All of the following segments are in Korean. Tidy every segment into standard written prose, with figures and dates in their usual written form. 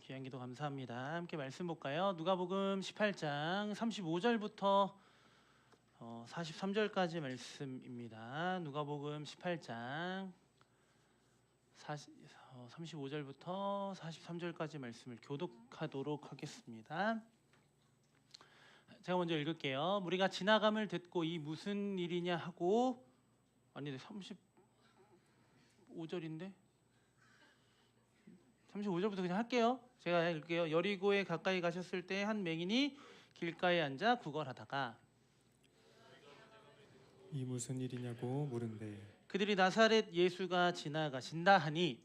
귀한 기도 감사합니다. 함께 말씀 볼까요? 누가복음 18장 35절부터 43절까지 말씀입니다. 누가복음 18장 35절부터 43절까지 말씀을 교독하도록 하겠습니다. 제가 먼저 읽을게요. 우리가 지나감을 듣고 이 무슨 일이냐 하고 아니 35절인데 35절부터 그냥 할게요. 제가 읽을게요. 여리고에 가까이 가셨을 때 한 맹인이 길가에 앉아 구걸하다가 이 무슨 일이냐고 물은데 그들이 나사렛 예수가 지나가신다 하니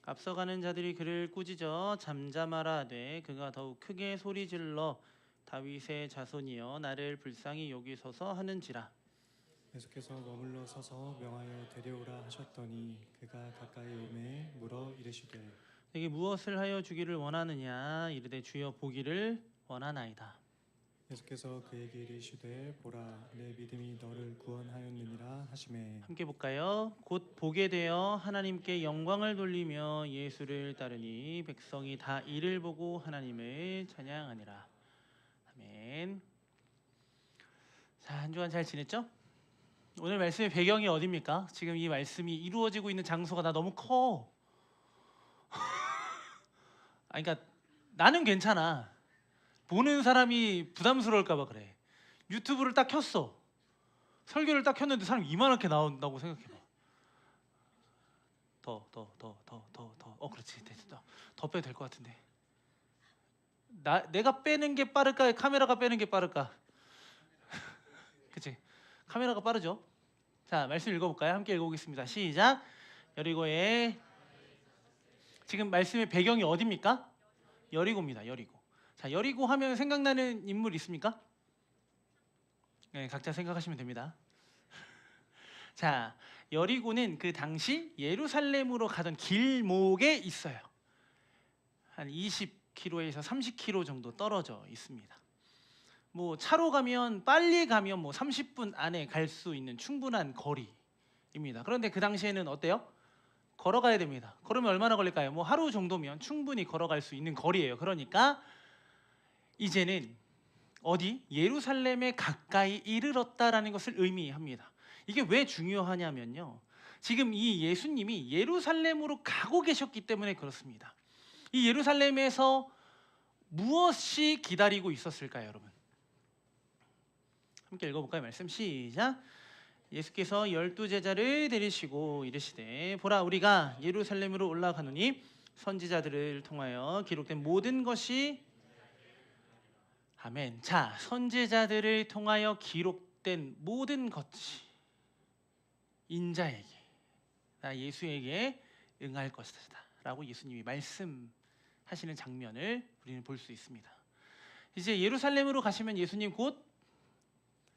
앞서가는 자들이 그를 꾸짖어 잠잠하라 하되 그가 더욱 크게 소리질러 다윗의 자손이여 나를 불쌍히 여기소서 하는지라. 예수께서 머물러 서서 명하여 데려오라 하셨더니 그가 가까이 오매 물어 이르시되 내게 무엇을 하여 주기를 원하느냐 이르되 주여 보기를 원하나이다. 예수께서 그에게 이르시되 보라 내 믿음이 너를 구원하였느니라 하시매 함께 볼까요? 곧 보게 되어 하나님께 영광을 돌리며 예수를 따르니 백성이 다 이를 보고 하나님을 찬양하니라. 아멘. 자, 한 주간 잘 지냈죠? 오늘 말씀의 배경이 어디입니까? 지금 이 말씀이 이루어지고 있는 장소가 나 너무 커. 그러니까 나는 괜찮아. 보는 사람이 부담스러울까 봐 그래. 유튜브를 딱 켰어. 설교를 딱 켰는데 사람 이만하게 나온다고 생각해봐. 더. 그렇지. 됐어. 더 빼도 될 것 같은데. 내가 빼는 게 빠를까? 카메라가 빼는 게 빠를까? 그치? 카메라가 빠르죠? 자, 말씀 읽어볼까요? 함께 읽어보겠습니다. 시작. 여리고에 지금 말씀의 배경이 어디입니까? 여리고입니다. 여리고. 자, 여리고 하면 생각나는 인물 있습니까? 네, 각자 생각하시면 됩니다. 자, 여리고는 그 당시 예루살렘으로 가던 길목에 있어요. 한 20km에서 30km 정도 떨어져 있습니다. 뭐 차로 가면 빨리 가면 뭐 30분 안에 갈 수 있는 충분한 거리입니다. 그런데 그 당시에는 어때요? 걸어가야 됩니다. 걸으면 얼마나 걸릴까요? 뭐 하루 정도면 충분히 걸어갈 수 있는 거리예요. 그러니까 이제는 어디? 예루살렘에 가까이 이르렀다라는 것을 의미합니다. 이게 왜 중요하냐면요. 지금 이 예수님이 예루살렘으로 가고 계셨기 때문에 그렇습니다. 이 예루살렘에서 무엇이 기다리고 있었을까요, 여러분? 함께 읽어볼까요? 말씀 시작. 예수께서 12제자를 데리시고 이르시되 보라 우리가 예루살렘으로 올라가노니 선지자들을 통하여 기록된 모든 것이 아멘. 자, 선지자들을 통하여 기록된 모든 것이 인자에게 나 예수에게 응할 것이다 라고 예수님이 말씀하시는 장면을 우리는 볼 수 있습니다. 이제 예루살렘으로 가시면 예수님 곧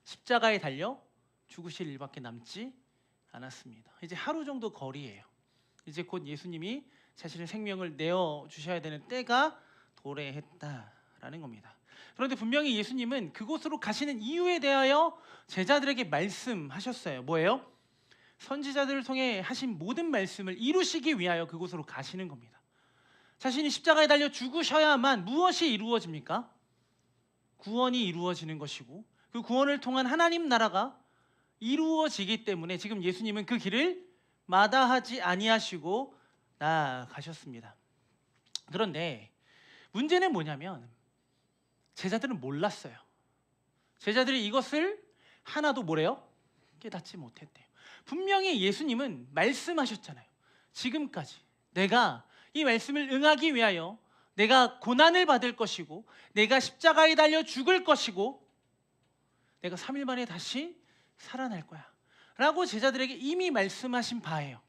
십자가에 달려 죽으실 일밖에 남지 않았습니다. 이제 하루 정도 거리예요. 이제 곧 예수님이 자신의 생명을 내어 주셔야 되는 때가 도래했다라는 겁니다. 그런데 분명히 예수님은 그곳으로 가시는 이유에 대하여 제자들에게 말씀하셨어요. 뭐예요? 선지자들을 통해 하신 모든 말씀을 이루시기 위하여 그곳으로 가시는 겁니다. 자신이 십자가에 달려 죽으셔야만 무엇이 이루어집니까? 구원이 이루어지는 것이고 그 구원을 통한 하나님 나라가 이루어지기 때문에 지금 예수님은 그 길을 마다하지 아니하시고 나아가셨습니다. 그런데 문제는 뭐냐면 제자들은 몰랐어요. 제자들이 이것을 하나도 뭐래요? 깨닫지 못했대요. 분명히 예수님은 말씀하셨잖아요. 지금까지 내가 이 말씀을 응하기 위하여 내가 고난을 받을 것이고 내가 십자가에 달려 죽을 것이고 내가 3일 만에 다시 살아날 거야 라고 제자들에게 이미 말씀하신 바예요.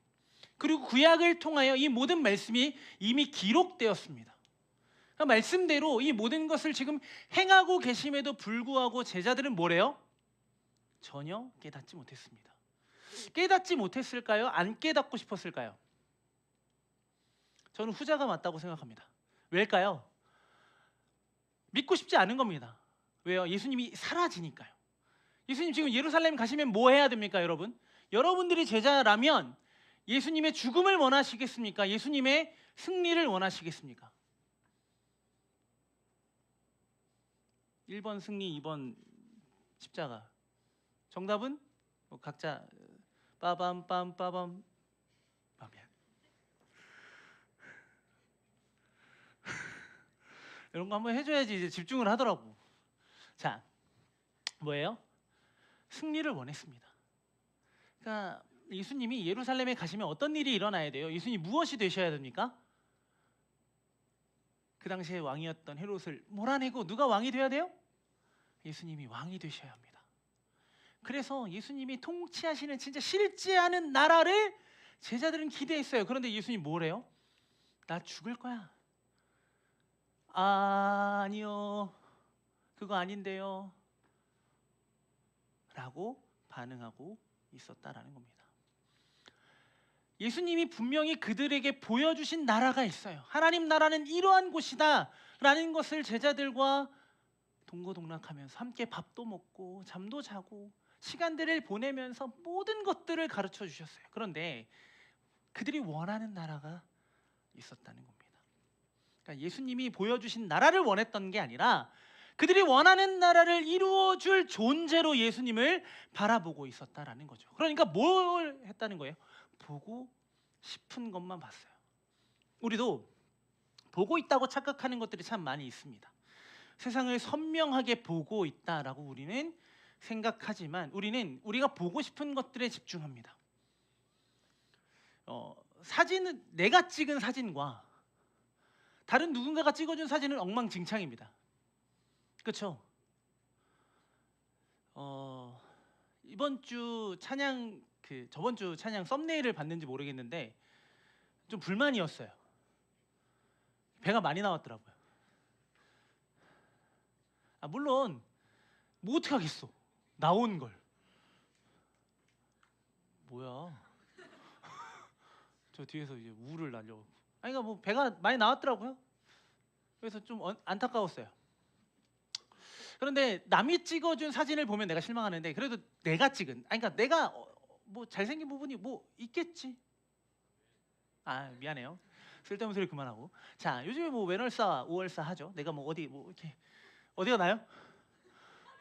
그리고 구약을 통하여 이 모든 말씀이 이미 기록되었습니다. 그러니까 말씀대로 이 모든 것을 지금 행하고 계심에도 불구하고 제자들은 뭐래요? 전혀 깨닫지 못했습니다. 깨닫지 못했을까요? 안 깨닫고 싶었을까요? 저는 후자가 맞다고 생각합니다. 왜일까요? 믿고 싶지 않은 겁니다. 왜요? 예수님이 사라지니까요. 예수님 지금 예루살렘 가시면 뭐 해야 됩니까, 여러분? 여러분들이 제자라면 예수님의 죽음을 원하시겠습니까? 예수님의 승리를 원하시겠습니까? 1번 승리, 2번 십자가. 정답은 뭐 각자 빠밤 미안. 이런 거 한번 해줘야지 이제 집중을 하더라고. 자, 뭐예요? 승리를 원했습니다. 그러니까 예수님이 예루살렘에 가시면 어떤 일이 일어나야 돼요? 예수님이 무엇이 되셔야 됩니까? 그 당시에 왕이었던 헤롯을 몰아내고 누가 왕이 되어야 돼요? 예수님이 왕이 되셔야 합니다. 그래서 예수님이 통치하시는 진짜 실제하는 나라를 제자들은 기대했어요. 그런데 예수님 뭐래요? 나 죽을 거야. 아니요, 그거 아닌데요 라고 반응하고 있었다라는 겁니다. 예수님이 분명히 그들에게 보여주신 나라가 있어요. 하나님 나라는 이러한 곳이다 라는 것을 제자들과 동고동락하면서 함께 밥도 먹고 잠도 자고 시간들을 보내면서 모든 것들을 가르쳐 주셨어요. 그런데 그들이 원하는 나라가 있었다는 겁니다. 그러니까 예수님이 보여주신 나라를 원했던 게 아니라 그들이 원하는 나라를 이루어 줄 존재로 예수님을 바라보고 있었다라는 거죠. 그러니까 뭘 했다는 거예요? 보고 싶은 것만 봤어요. 우리도 보고 있다고 착각하는 것들이 참 많이 있습니다. 세상을 선명하게 보고 있다라고 우리는 생각하지만 우리는 우리가 보고 싶은 것들에 집중합니다. 사진은 내가 찍은 사진과 다른 누군가가 찍어준 사진은 엉망진창입니다. 그렇죠? 이번 주 찬양 저번 주 찬양 썸네일을 봤는지 모르겠는데 좀 불만이었어요. 배가 많이 나왔더라고요. 물론 뭐 어떻게 하겠어? 나온 걸. 뭐야? 저 뒤에서 이제 우를 날려. 그러니까 뭐 배가 많이 나왔더라고요. 그래서 좀 안타까웠어요. 그런데 남이 찍어준 사진을 보면 내가 실망하는데 그래도 내가 찍은, 그러니까 내가 뭐 잘생긴 부분이 뭐 있겠지. 미안해요. 쓸데없는 소리 그만하고. 자, 요즘에 뭐 왼월사, 오월사 하죠. 내가 뭐 어디 뭐 이렇게 어디가 나요?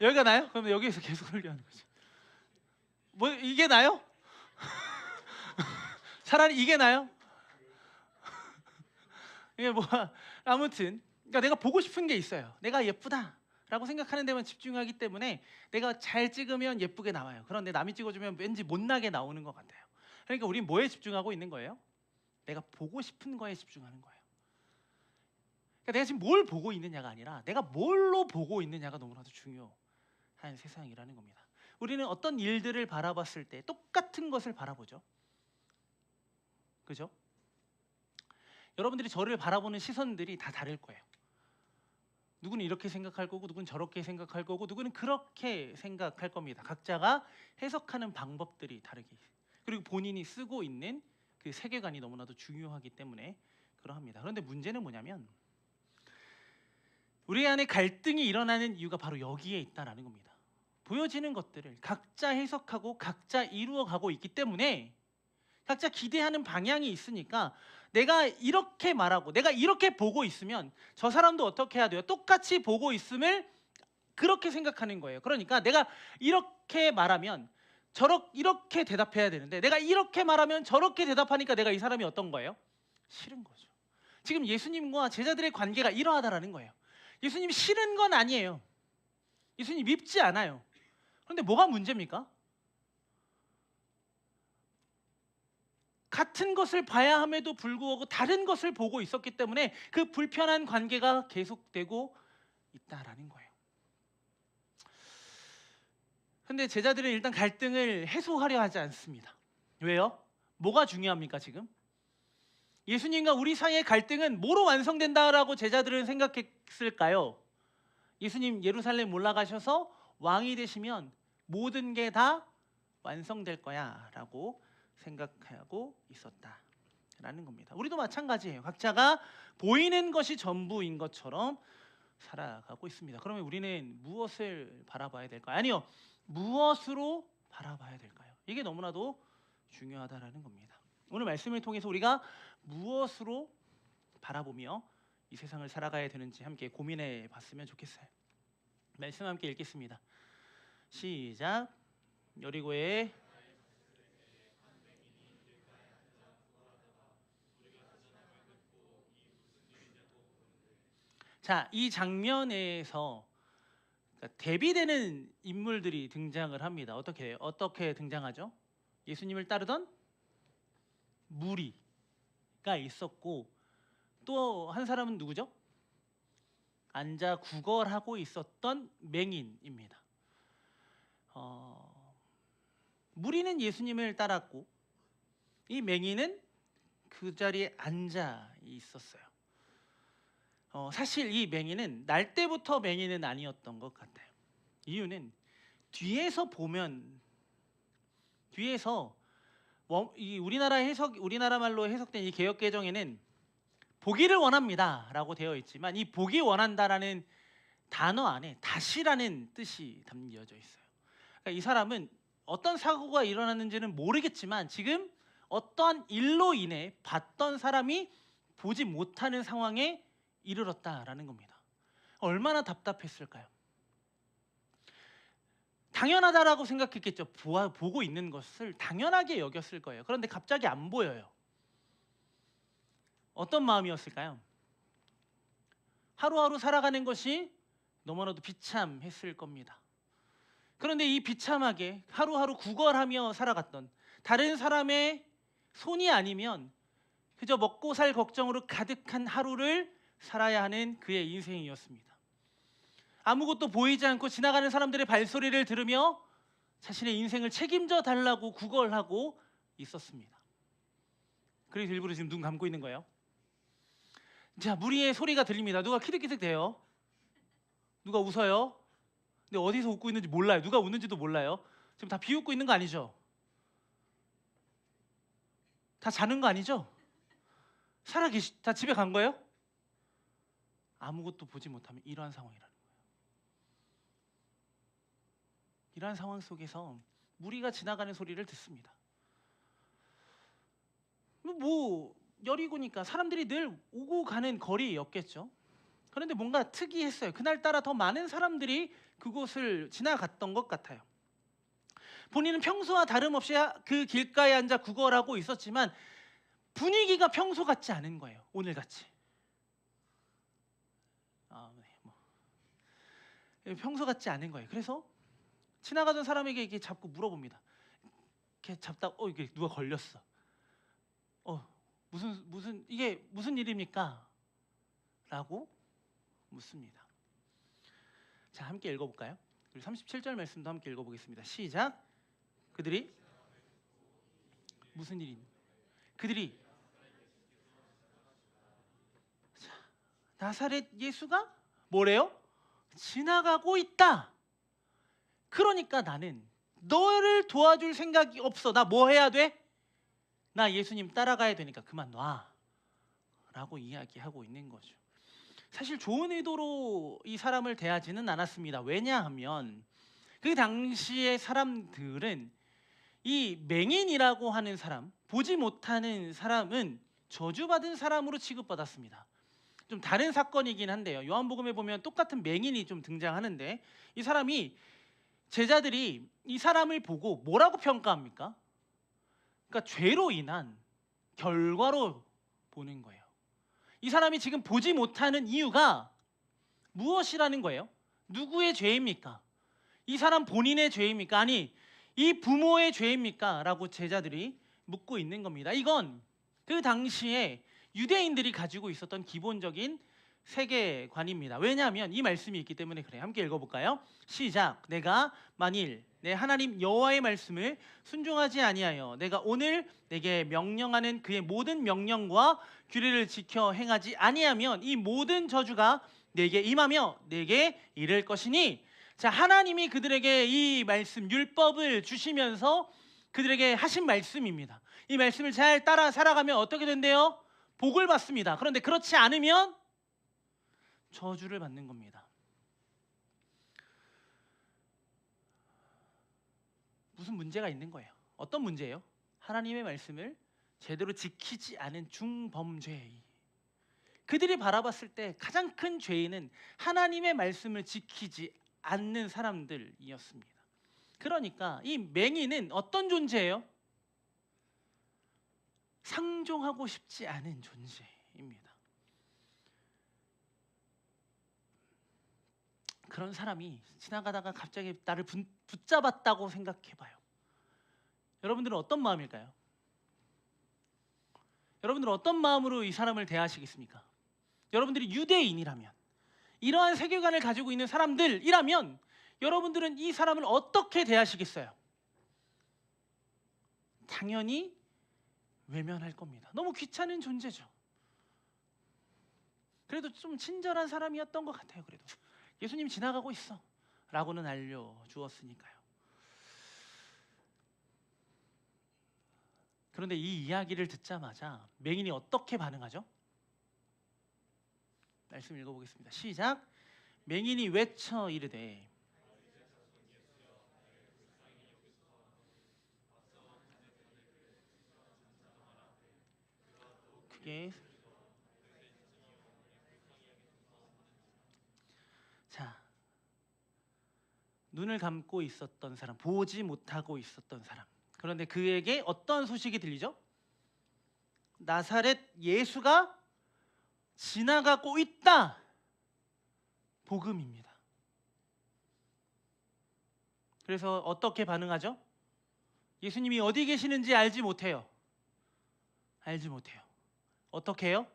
여기가 나요? 그러면 여기에서 계속 흘려하는 거지. 뭐 이게 나요? 차라리 이게 나요? 이게 뭐 아무튼 그러니까 내가 보고 싶은 게 있어요. 내가 예쁘다라고 생각하는 데만 집중하기 때문에 내가 잘 찍으면 예쁘게 나와요. 그런데 남이 찍어주면 왠지 못나게 나오는 것 같아요. 그러니까 우린 뭐에 집중하고 있는 거예요? 내가 보고 싶은 거에 집중하는 거예요. 그러니까 내가 지금 뭘 보고 있느냐가 아니라 내가 뭘로 보고 있느냐가 너무나도 중요한 세상이라는 겁니다. 우리는 어떤 일들을 바라봤을 때 똑같은 것을 바라보죠. 그죠? 여러분들이 저를 바라보는 시선들이 다 다를 거예요. 누구는 이렇게 생각할 거고 누구는 저렇게 생각할 거고 누구는 그렇게 생각할 겁니다. 각자가 해석하는 방법들이 다르게, 그리고 본인이 쓰고 있는 그 세계관이 너무나도 중요하기 때문에 그러합니다. 그런데 문제는 뭐냐면 우리 안에 갈등이 일어나는 이유가 바로 여기에 있다라는 겁니다. 보여지는 것들을 각자 해석하고 각자 이루어가고 있기 때문에 각자 기대하는 방향이 있으니까 내가 이렇게 말하고 내가 이렇게 보고 있으면 저 사람도 어떻게 해야 돼요? 똑같이 보고 있음을 그렇게 생각하는 거예요. 그러니까 내가 이렇게 말하면 이렇게 대답해야 되는데 내가 이렇게 말하면 저렇게 대답하니까 내가 이 사람이 어떤 거예요? 싫은 거죠. 지금 예수님과 제자들의 관계가 이러하다라는 거예요. 예수님이 싫은 건 아니에요. 예수님 밉지 않아요. 그런데 뭐가 문제입니까? 같은 것을 봐야 함에도 불구하고 다른 것을 보고 있었기 때문에 그 불편한 관계가 계속되고 있다라는 거예요. 그런데 제자들은 일단 갈등을 해소하려 하지 않습니다. 왜요? 뭐가 중요합니까 지금? 예수님과 우리 사이의 갈등은 뭐로 완성된다라고 제자들은 생각했을까요? 예수님 예루살렘 올라가셔서 왕이 되시면 모든 게 다 완성될 거야 라고 생각하고 있었다라는 겁니다. 우리도 마찬가지예요. 각자가 보이는 것이 전부인 것처럼 살아가고 있습니다. 그러면 우리는 무엇을 바라봐야 될까요? 아니요, 무엇으로 바라봐야 될까요? 이게 너무나도 중요하다라는 겁니다. 오늘 말씀을 통해서 우리가 무엇으로 바라보며 이 세상을 살아가야 되는지 함께 고민해 봤으면 좋겠어요. 말씀 함께 읽겠습니다. 시작. 여리고의 자, 이 장면에서 그러니까 대비되는 인물들이 등장을 합니다. 어떻게 등장하죠? 예수님을 따르던 무리가 있었고 또 한 사람은 누구죠? 앉아 구걸하고 있었던 맹인입니다. 무리는 예수님을 따랐고 이 맹인은 그 자리에 앉아 있었어요. 사실 이 맹인은 날 때부터 맹인은 아니었던 것 같아요. 이유는 뒤에서 보면 이 우리나라 말로 해석된 이 개역 개정에는 보기를 원합니다라고 되어 있지만 이 보기 원한다라는 단어 안에 다시라는 뜻이 담겨져 있어요. 그러니까 이 사람은 어떤 사고가 일어났는지는 모르겠지만 지금 어떠한 일로 인해 봤던 사람이 보지 못하는 상황에 이르렀다라는 겁니다. 얼마나 답답했을까요? 당연하다라고 생각했겠죠. 보고 있는 것을 당연하게 여겼을 거예요. 그런데 갑자기 안 보여요. 어떤 마음이었을까요? 하루하루 살아가는 것이 너무나도 비참했을 겁니다. 그런데 이 비참하게 하루하루 구걸하며 살아갔던 다른 사람의 손이 아니면 그저 먹고 살 걱정으로 가득한 하루를 살아야 하는 그의 인생이었습니다. 아무것도 보이지 않고 지나가는 사람들의 발소리를 들으며 자신의 인생을 책임져 달라고 구걸하고 있었습니다. 그래서 일부러 지금 눈 감고 있는 거예요. 자, 무리의 소리가 들립니다. 누가 키득키득대요. 누가 웃어요. 근데 어디서 웃고 있는지 몰라요. 누가 웃는지도 몰라요. 지금 다 비웃고 있는 거 아니죠? 다 자는 거 아니죠? 다 집에 간 거예요? 아무것도 보지 못하면 이러한 상황이라는 거예요. 이러한 상황 속에서 무리가 지나가는 소리를 듣습니다. 여리고니까 사람들이 늘 오고 가는 거리였겠죠. 그런데 뭔가 특이했어요. 그날따라 더 많은 사람들이 그곳을 지나갔던 것 같아요. 본인은 평소와 다름없이 그 길가에 앉아 구걸하고 있었지만 분위기가 평소 같지 않은 거예요. 오늘같이. 평소 같지 않은 거예요. 그래서 지나가던 사람에게 이렇게 잡고 물어봅니다. 이렇게 잡다 이게 누가 걸렸어. 이게 무슨 일입니까? 라고 묻습니다. 자, 함께 읽어볼까요? 그리고 37절 말씀도 함께 읽어보겠습니다. 시작. 그들이 무슨 일입니까? 그들이 나사렛 예수가 뭐래요? 지나가고 있다. 그러니까 나는 너를 도와줄 생각이 없어. 나 뭐 해야 돼? 나 예수님 따라가야 되니까 그만 놔. 라고 이야기하고 있는 거죠. 사실 좋은 의도로 이 사람을 대하지는 않았습니다. 왜냐하면 그 당시의 사람들은 이 맹인이라고 하는 사람, 보지 못하는 사람은 저주받은 사람으로 취급받았습니다. 좀 다른 사건이긴 한데요. 요한복음에 보면 똑같은 맹인이 좀 등장하는데 이 사람이 제자들이 이 사람을 보고 뭐라고 평가합니까? 그러니까 죄로 인한 결과로 보는 거예요. 이 사람이 지금 보지 못하는 이유가 무엇이라는 거예요? 누구의 죄입니까? 이 사람 본인의 죄입니까? 아니, 이 부모의 죄입니까? 라고 제자들이 묻고 있는 겁니다. 이건 그 당시에 유대인들이 가지고 있었던 기본적인 세계관입니다. 왜냐하면 이 말씀이 있기 때문에 그래요. 함께 읽어볼까요? 시작. 내가 만일 내 하나님 여호와의 말씀을 순종하지 아니하여 내가 오늘 내게 명령하는 그의 모든 명령과 규례를 지켜 행하지 아니하면 이 모든 저주가 내게 임하며 내게 이를 것이니. 자, 하나님이 그들에게 이 말씀 율법을 주시면서 그들에게 하신 말씀입니다. 이 말씀을 잘 따라 살아가면 어떻게 된대요? 복을 받습니다. 그런데 그렇지 않으면 저주를 받는 겁니다. 무슨 문제가 있는 거예요. 어떤 문제예요? 하나님의 말씀을 제대로 지키지 않은 중범죄. 그들이 바라봤을 때 가장 큰 죄인은 하나님의 말씀을 지키지 않는 사람들이었습니다. 그러니까 이 맹인은 어떤 존재예요? 상종하고 싶지 않은 존재입니다. 그런 사람이 지나가다가 갑자기 나를 붙잡았다고 생각해봐요. 여러분들은 어떤 마음일까요? 여러분들은 어떤 마음으로 이 사람을 대하시겠습니까? 여러분들이 유대인이라면, 이러한 세계관을 가지고 있는 사람들이라면 여러분들은 이 사람을 어떻게 대하시겠어요? 당연히 외면할 겁니다. 너무 귀찮은 존재죠. 그래도 좀 친절한 사람이었던 것 같아요. 그래도 예수님 지나가고 있어 라고는 알려주었으니까요. 그런데 이 이야기를 듣자마자 맹인이 어떻게 반응하죠? 말씀 읽어보겠습니다. 시작. 맹인이 외쳐 이르되 크게. 자, 눈을 감고 있었던 사람, 보지 못하고 있었던 사람. 그런데 그에게 어떤 소식이 들리죠? 나사렛 예수가 지나가고 있다. 복음입니다. 그래서 어떻게 반응하죠? 예수님이 어디 계시는지 알지 못해요. 알지 못해요. 어떻게 해요?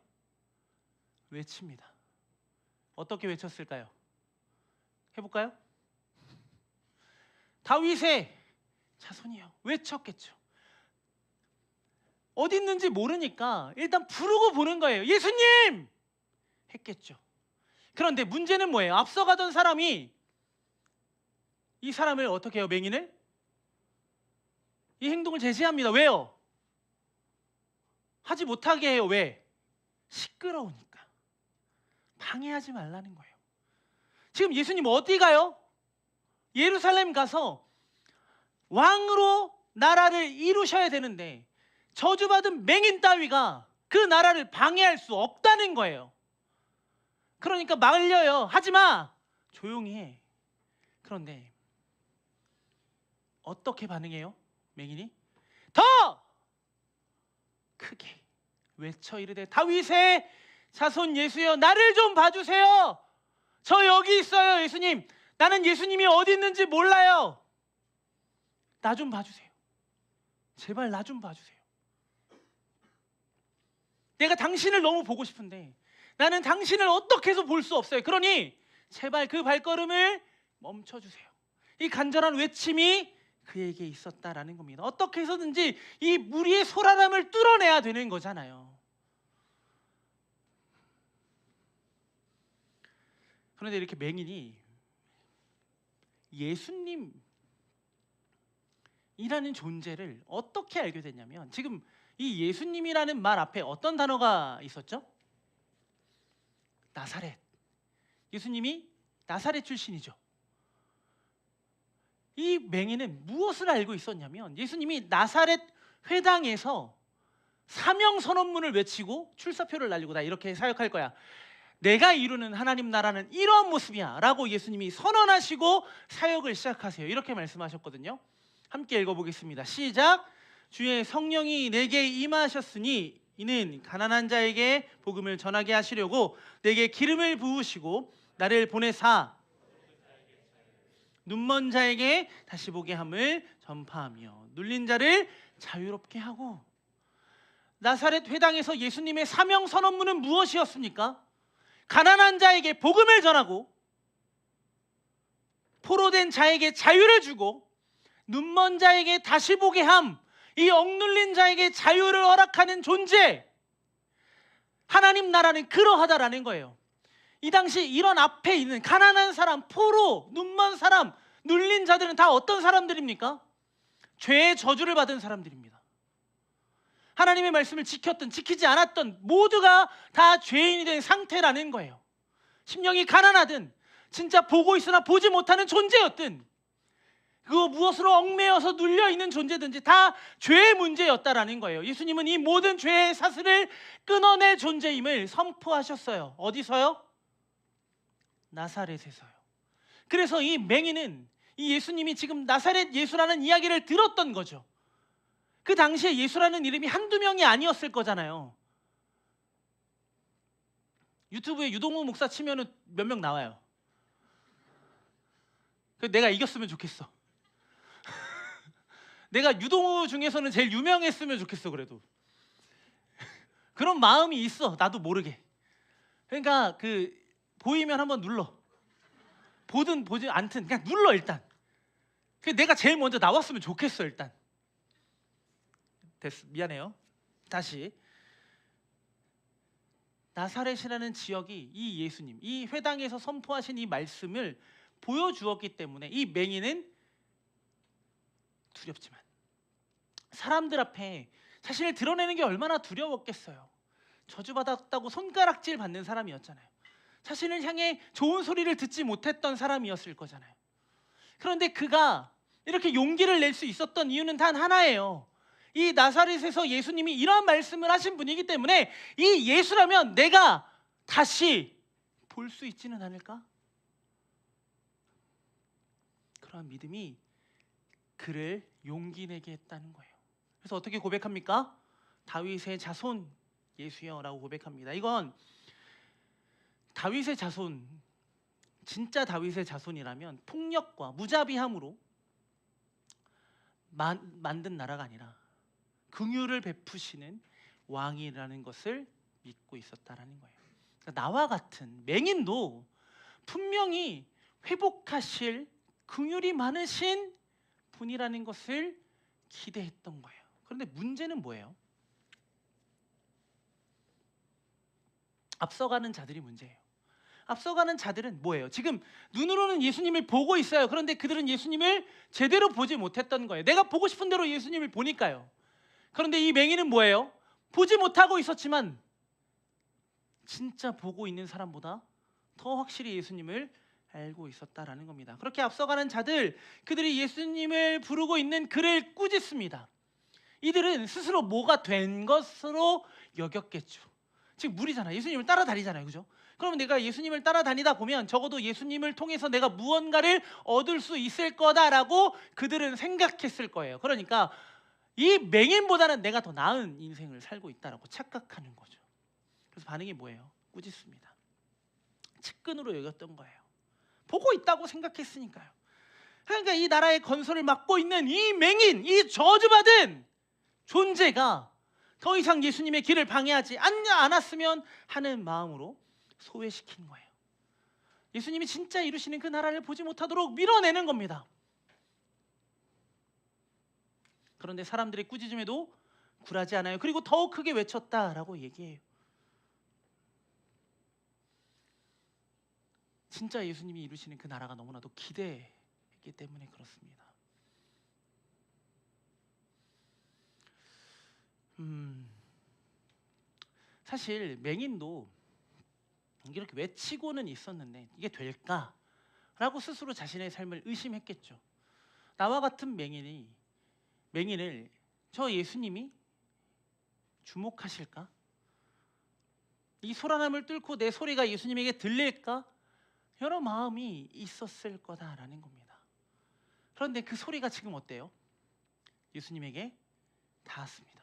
외칩니다. 어떻게 외쳤을까요? 해볼까요? 다윗의 자손이요. 외쳤겠죠. 어디 있는지 모르니까 일단 부르고 보는 거예요. 예수님! 했겠죠. 그런데 문제는 뭐예요? 앞서가던 사람이 이 사람을 어떻게 해요? 맹인을? 이 행동을 제지합니다. 왜요? 하지 못하게 해요. 왜? 시끄러우니까. 방해하지 말라는 거예요. 지금 예수님 어디 가요? 예루살렘 가서 왕으로 나라를 이루셔야 되는데 저주받은 맹인 따위가 그 나라를 방해할 수 없다는 거예요. 그러니까 말려요. 하지마. 조용히 해. 그런데 어떻게 반응해요? 맹인이 더 크게 외쳐 이르되 다윗의 자손 예수여 나를 좀 봐주세요. 저 여기 있어요. 예수님. 나는 예수님이 어디 있는지 몰라요. 나 좀 봐주세요. 제발 나 좀 봐주세요. 내가 당신을 너무 보고 싶은데 나는 당신을 어떻게 해서 볼 수 없어요. 그러니 제발 그 발걸음을 멈춰주세요. 이 간절한 외침이 그에게 있었다라는 겁니다. 어떻게 해서든지 이 무리의 소란함을 뚫어내야 되는 거잖아요. 그런데 이렇게 맹인이 예수님이라는 존재를 어떻게 알게 됐냐면 지금 이 예수님이라는 말 앞에 어떤 단어가 있었죠? 나사렛. 예수님이 나사렛 출신이죠. 이 맹인은 무엇을 알고 있었냐면 예수님이 나사렛 회당에서 사명 선언문을 외치고 출사표를 날리고 나 이렇게 사역할 거야. 내가 이루는 하나님 나라는 이러한 모습이야 라고 예수님이 선언하시고 사역을 시작하세요. 이렇게 말씀하셨거든요. 함께 읽어보겠습니다. 시작. 주의 성령이 내게 임하셨으니 이는 가난한 자에게 복음을 전하게 하시려고 내게 기름을 부으시고 나를 보내사 눈먼 자에게 다시 보게 함을 전파하며 눌린 자를 자유롭게 하고. 나사렛 회당에서 예수님의 사명 선언문은 무엇이었습니까? 가난한 자에게 복음을 전하고 포로된 자에게 자유를 주고 눈먼 자에게 다시 보게 함, 이 억눌린 자에게 자유를 허락하는 존재. 하나님 나라는 그러하다라는 거예요. 이 당시 이런 앞에 있는 가난한 사람, 포로, 눈먼 사람, 눌린 자들은 다 어떤 사람들입니까? 죄의 저주를 받은 사람들입니다. 하나님의 말씀을 지켰든 지키지 않았던 모두가 다 죄인이 된 상태라는 거예요. 심령이 가난하든 진짜 보고 있으나 보지 못하는 존재였든 그 무엇으로 얽매여서 눌려 있는 존재든지 다 죄의 문제였다라는 거예요. 예수님은 이 모든 죄의 사슬을 끊어낼 존재임을 선포하셨어요. 어디서요? 나사렛에서요. 그래서 이 맹인은 이 예수님이 지금 나사렛 예수라는 이야기를 들었던 거죠. 그 당시에 예수라는 이름이 한두 명이 아니었을 거잖아요. 유튜브에 유동우 목사 치면은 몇 명 나와요. 내가 이겼으면 좋겠어. 내가 유동우 중에서는 제일 유명했으면 좋겠어. 그래도 그런 마음이 있어. 나도 모르게. 그러니까 보이면 한번 눌러. 보든 보지 않든 그냥 눌러 일단. 내가 제일 먼저 나왔으면 좋겠어 일단. 됐어. 미안해요. 다시. 나사렛이라는 지역이 이 예수님, 이 회당에서 선포하신 이 말씀을 보여주었기 때문에 이 맹인은 두렵지만 사람들 앞에 자신을 드러내는 게 얼마나 두려웠겠어요. 저주받았다고 손가락질 받는 사람이었잖아요. 자신을 향해 좋은 소리를 듣지 못했던 사람이었을 거잖아요. 그런데 그가 이렇게 용기를 낼 수 있었던 이유는 단 하나예요. 이 나사렛에서 예수님이 이런 말씀을 하신 분이기 때문에 이 예수라면 내가 다시 볼 수 있지는 않을까? 그러한 믿음이 그를 용기 내게 했다는 거예요. 그래서 어떻게 고백합니까? 다윗의 자손 예수여 라고 고백합니다. 이건 다윗의 자손, 진짜 다윗의 자손이라면 폭력과 무자비함으로 만든 나라가 아니라 긍휼을 베푸시는 왕이라는 것을 믿고 있었다라는 거예요. 그러니까 나와 같은 맹인도 분명히 회복하실 긍휼이 많으신 분이라는 것을 기대했던 거예요. 그런데 문제는 뭐예요? 앞서가는 자들이 문제예요. 앞서가는 자들은 뭐예요? 지금 눈으로는 예수님을 보고 있어요. 그런데 그들은 예수님을 제대로 보지 못했던 거예요. 내가 보고 싶은 대로 예수님을 보니까요. 그런데 이 맹인은 뭐예요? 보지 못하고 있었지만 진짜 보고 있는 사람보다 더 확실히 예수님을 알고 있었다라는 겁니다. 그렇게 앞서가는 자들, 그들이 예수님을 부르고 있는 그를 꾸짖습니다. 이들은 스스로 뭐가 된 것으로 여겼겠죠. 지금 무리잖아. 예수님을 따라다니잖아요. 그죠? 그러면 내가 예수님을 따라다니다 보면 적어도 예수님을 통해서 내가 무언가를 얻을 수 있을 거다라고 그들은 생각했을 거예요. 그러니까 이 맹인보다는 내가 더 나은 인생을 살고 있다라고 착각하는 거죠. 그래서 반응이 뭐예요? 꾸짖습니다. 측근으로 여겼던 거예요. 보고 있다고 생각했으니까요. 그러니까 이 나라의 건설을 맡고 있는 이 맹인, 이 저주받은 존재가 더 이상 예수님의 길을 방해하지 않았으면 하는 마음으로 소외시킨 거예요. 예수님이 진짜 이루시는 그 나라를 보지 못하도록 밀어내는 겁니다. 그런데 사람들의 꾸짖음에도 굴하지 않아요. 그리고 더욱 크게 외쳤다라고 얘기해요. 진짜 예수님이 이루시는 그 나라가 너무나도 기대했기 때문에 그렇습니다. 사실 맹인도 이렇게 외치고는 있었는데 이게 될까라고 스스로 자신의 삶을 의심했겠죠. 나와 같은 맹인을 저 예수님이 주목하실까? 이 소란함을 뚫고 내 소리가 예수님에게 들릴까? 여러 마음이 있었을 거다라는 겁니다. 그런데 그 소리가 지금 어때요? 예수님에게 닿았습니다.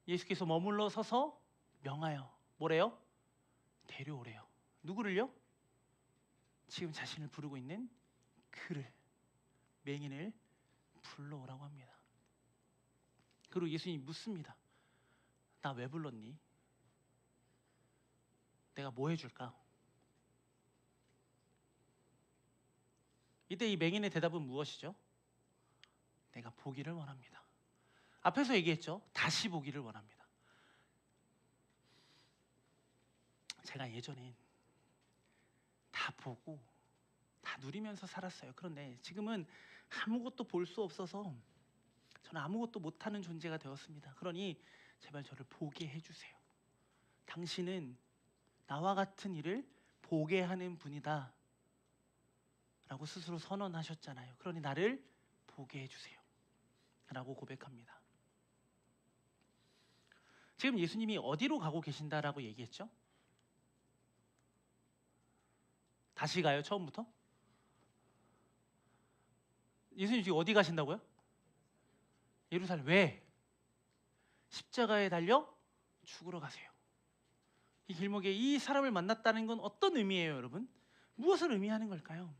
예수께서 머물러 서서 명하여 뭐래요? 데려오래요. 누구를요? 지금 자신을 부르고 있는 그를, 맹인을 불러오라고 합니다. 그리고 예수님이 묻습니다. 나 왜 불렀니? 내가 뭐 해줄까? 이때 이 맹인의 대답은 무엇이죠? 내가 보기를 원합니다. 앞에서 얘기했죠. 다시 보기를 원합니다. 제가 예전엔 다 보고 다 누리면서 살았어요. 그런데 지금은 아무것도 볼 수 없어서 저는 아무것도 못하는 존재가 되었습니다. 그러니 제발 저를 보게 해주세요. 당신은 나와 같은 일을 보게 하는 분이다 라고 스스로 선언하셨잖아요. 그러니 나를 보게 해주세요 라고 고백합니다. 지금 예수님이 어디로 가고 계신다라고 얘기했죠? 다시 가요? 처음부터? 예수님 지금 어디 가신다고요? 예루살렘. 왜? 십자가에 달려 죽으러 가세요. 이 길목에 이 사람을 만났다는 건 어떤 의미예요, 여러분? 무엇을 의미하는 걸까요?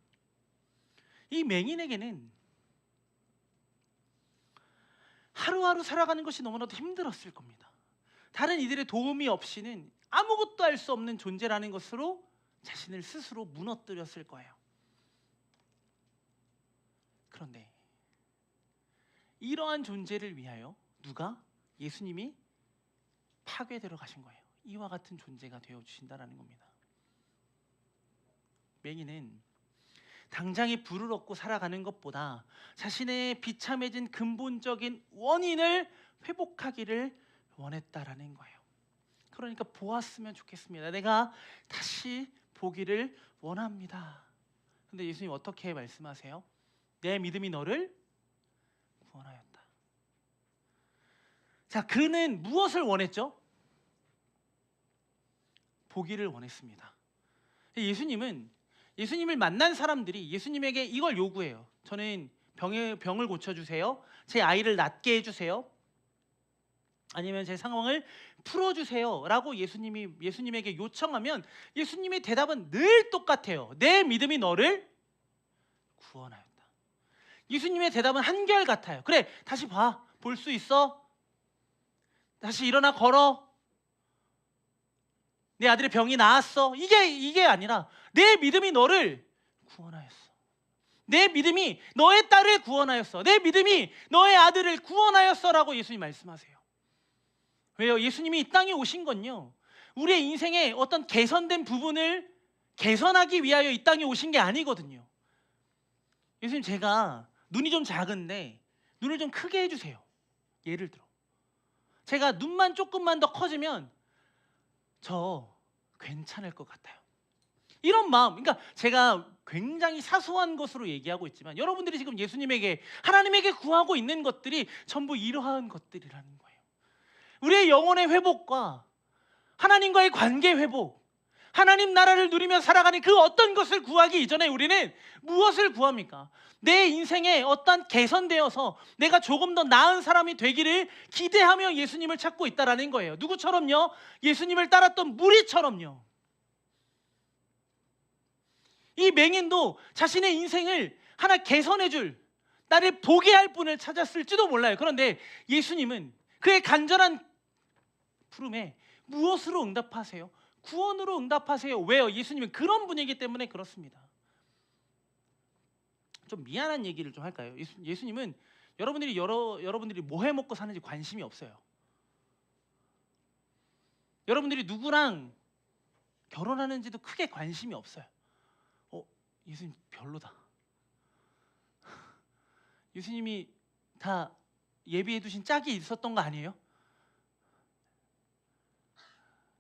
이 맹인에게는 하루하루 살아가는 것이 너무나도 힘들었을 겁니다. 다른 이들의 도움이 없이는 아무것도 할 수 없는 존재라는 것으로 자신을 스스로 무너뜨렸을 거예요. 그런데 이러한 존재를 위하여 누가? 예수님이 파괴되러 가신 거예요. 이와 같은 존재가 되어주신다는 겁니다. 맹인은 당장에 부를 얻고 살아가는 것보다 자신의 비참해진 근본적인 원인을 회복하기를 원했다라는 거예요. 그러니까 보았으면 좋겠습니다. 내가 다시 보기를 원합니다. 근데 예수님 어떻게 말씀하세요? 내 믿음이 너를 구원하였다. 자, 그는 무엇을 원했죠? 보기를 원했습니다. 예수님을 만난 사람들이 예수님에게 이걸 요구해요. 저는 병을 고쳐주세요. 제 아이를 낫게 해주세요. 아니면 제 상황을 풀어주세요 라고 예수님에게 요청하면 예수님의 대답은 늘 똑같아요. 내 믿음이 너를 구원하였다. 예수님의 대답은 한결같아요. 그래, 다시 봐. 볼 수 있어? 다시 일어나 걸어. 내 아들의 병이 나았어. 이게 아니라 내 믿음이 너를 구원하였어. 내 믿음이 너의 딸을 구원하였어. 내 믿음이 너의 아들을 구원하였어 라고 예수님 말씀하세요. 왜요? 예수님이 이 땅에 오신 건요, 우리의 인생의 어떤 개선된 부분을 개선하기 위하여 이 땅에 오신 게 아니거든요. 예수님, 제가 눈이 좀 작은데 눈을 좀 크게 해주세요. 예를 들어 제가 눈만 조금만 더 커지면 저 괜찮을 것 같아요. 이런 마음, 그러니까 제가 굉장히 사소한 것으로 얘기하고 있지만 여러분들이 지금 예수님에게, 하나님에게 구하고 있는 것들이 전부 이러한 것들이라는 거예요. 우리의 영혼의 회복과 하나님과의 관계 회복, 하나님 나라를 누리며 살아가는 그 어떤 것을 구하기 이전에 우리는 무엇을 구합니까? 내 인생에 어떤 개선되어서 내가 조금 더 나은 사람이 되기를 기대하며 예수님을 찾고 있다라는 거예요. 누구처럼요? 예수님을 따랐던 무리처럼요. 이 맹인도 자신의 인생을 하나 개선해줄, 나를 보게 할 분을 찾았을지도 몰라요. 그런데 예수님은 그의 간절한 부름에 무엇으로 응답하세요? 구원으로 응답하세요. 왜요? 예수님은 그런 분이기 때문에 그렇습니다. 좀 미안한 얘기를 좀 할까요? 예수님은 여러분들이 뭐 해 먹고 사는지 관심이 없어요. 여러분들이 누구랑 결혼하는지도 크게 관심이 없어요. 예수님 별로다. 예수님이 다 예비해 두신 짝이 있었던 거 아니에요?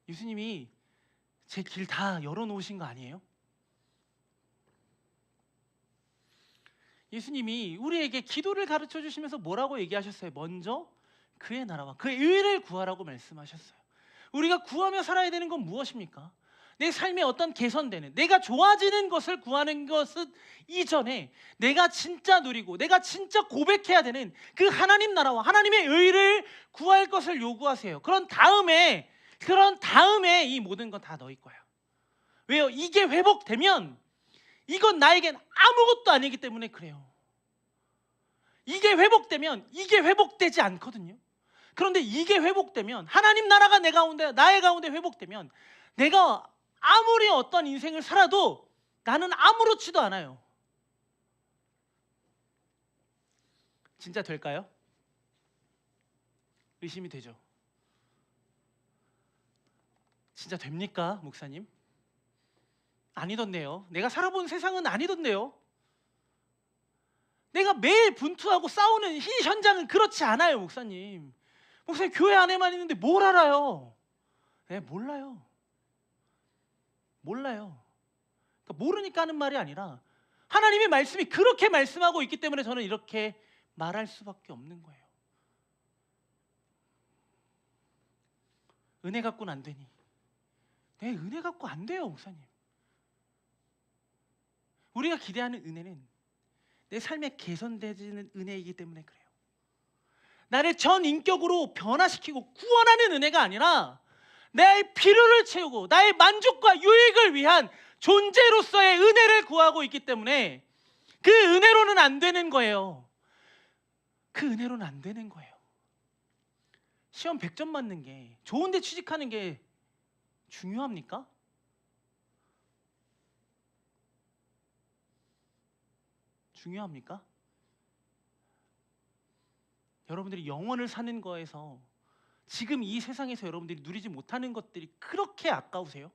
예수님이 제 길 다 열어놓으신 거 아니에요? 예수님이 우리에게 기도를 가르쳐 주시면서 뭐라고 얘기하셨어요? 먼저 그의 나라와 그의 의를 구하라고 말씀하셨어요. 우리가 구하며 살아야 되는 건 무엇입니까? 내 삶에 어떤 개선되는, 내가 좋아지는 것을 구하는 것은 이전에 내가 진짜 누리고 내가 진짜 고백해야 되는 그 하나님 나라와 하나님의 의를 구할 것을 요구하세요. 그런 다음에 이 모든 건 다 너희 거야. 왜요? 이게 회복되면 이건 나에겐 아무것도 아니기 때문에 그래요. 이게 회복되면 이게 회복되지 않거든요. 그런데 이게 회복되면, 하나님 나라가 나의 가운데 회복되면 내가 아무리 어떤 인생을 살아도 나는 아무렇지도 않아요. 진짜 될까요? 의심이 되죠. 진짜 됩니까, 목사님? 아니던데요. 내가 살아본 세상은 아니던데요. 내가 매일 분투하고 싸우는 이 현장은 그렇지 않아요, 목사님. 목사님, 교회 안에만 있는데 뭘 알아요? 네, 몰라요. 그러니까 모르니까 하는 말이 아니라 하나님의 말씀이 그렇게 말씀하고 있기 때문에 저는 이렇게 말할 수밖에 없는 거예요. 은혜 갖고는 안 되니. 네, 은혜 갖고 안 돼요, 목사님. 우리가 기대하는 은혜는 내 삶에 개선되는 은혜이기 때문에 그래요. 나를 전 인격으로 변화시키고 구원하는 은혜가 아니라 내 필요를 채우고 나의 만족과 유익을 위한 존재로서의 은혜를 구하고 있기 때문에 그 은혜로는 안 되는 거예요. 그 은혜로는 안 되는 거예요. 시험 100점 맞는 게, 좋은 데 취직하는 게 중요합니까? 중요합니까? 여러분들이 영원을 사는 거에서 지금 이 세상에서 여러분들이 누리지 못하는 것들이 그렇게 아까우세요?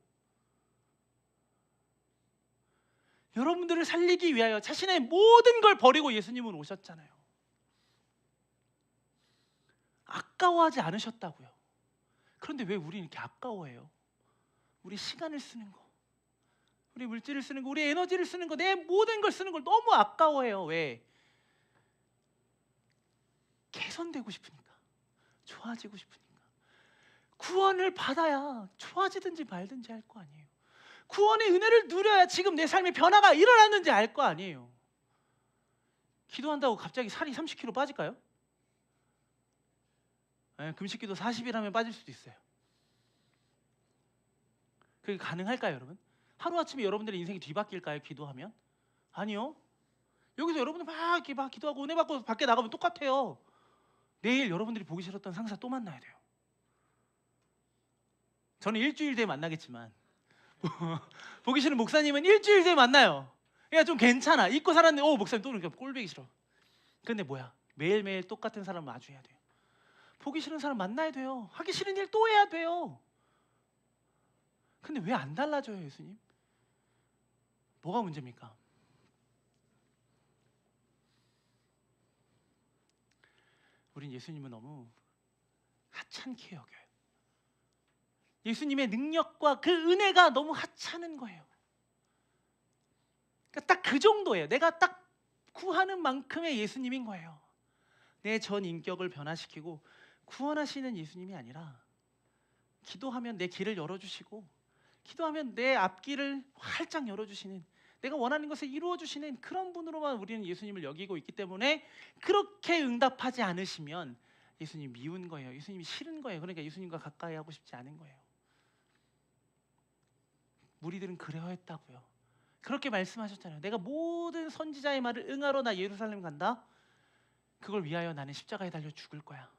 여러분들을 살리기 위하여 자신의 모든 걸 버리고 예수님은 오셨잖아요. 아까워하지 않으셨다고요. 그런데 왜 우리는 이렇게 아까워해요? 우리 시간을 쓰는 거, 우리 물질을 쓰는 거, 우리 에너지를 쓰는 거, 내 모든 걸 쓰는 걸 너무 아까워해요. 왜? 개선되고 싶으니까, 좋아지고 싶으니까. 구원을 받아야 좋아지든지 말든지 할 거 아니에요. 구원의 은혜를 누려야 지금 내 삶의 변화가 일어났는지 알 거 아니에요. 기도한다고 갑자기 살이 30kg 빠질까요? 네, 금식기도 40일 하면 빠질 수도 있어요. 그게 가능할까요, 여러분? 하루아침에 여러분들의 인생이 뒤바뀔까요, 기도하면? 아니요. 여기서 여러분들 막 이렇게 막 기도하고 은혜 받고 밖에 나가면 똑같아요. 내일 여러분들이 보기 싫었던 상사 또 만나야 돼요. 저는 일주일 뒤에 만나겠지만 보기 싫은 목사님은 일주일 뒤에 만나요. 그러니까 좀 괜찮아. 잊고 살았는데 목사님 또 그러니까 꼴보기 싫어. 근데 뭐야? 매일매일 똑같은 사람 마주해야 돼요. 보기 싫은 사람 만나야 돼요. 하기 싫은 일 또 해야 돼요. 근데 왜 안 달라져요, 예수님? 뭐가 문제입니까? 우린 예수님은 너무 하찮게 여겨요. 예수님의 능력과 그 은혜가 너무 하찮은 거예요. 그러니까 딱 그 정도예요. 내가 딱 구하는 만큼의 예수님인 거예요. 내 전 인격을 변화시키고 구원하시는 예수님이 아니라 기도하면 내 길을 열어주시고 기도하면 내 앞길을 활짝 열어주시는, 내가 원하는 것을 이루어주시는 그런 분으로만 우리는 예수님을 여기고 있기 때문에 그렇게 응답하지 않으시면 예수님 미운 거예요. 예수님이 싫은 거예요. 그러니까 예수님과 가까이 하고 싶지 않은 거예요. 무리들은 그러했다고요. 그렇게 말씀하셨잖아요. 내가 모든 선지자의 말을 응하러 나 예루살렘 간다. 그걸 위하여 나는 십자가에 달려 죽을 거야.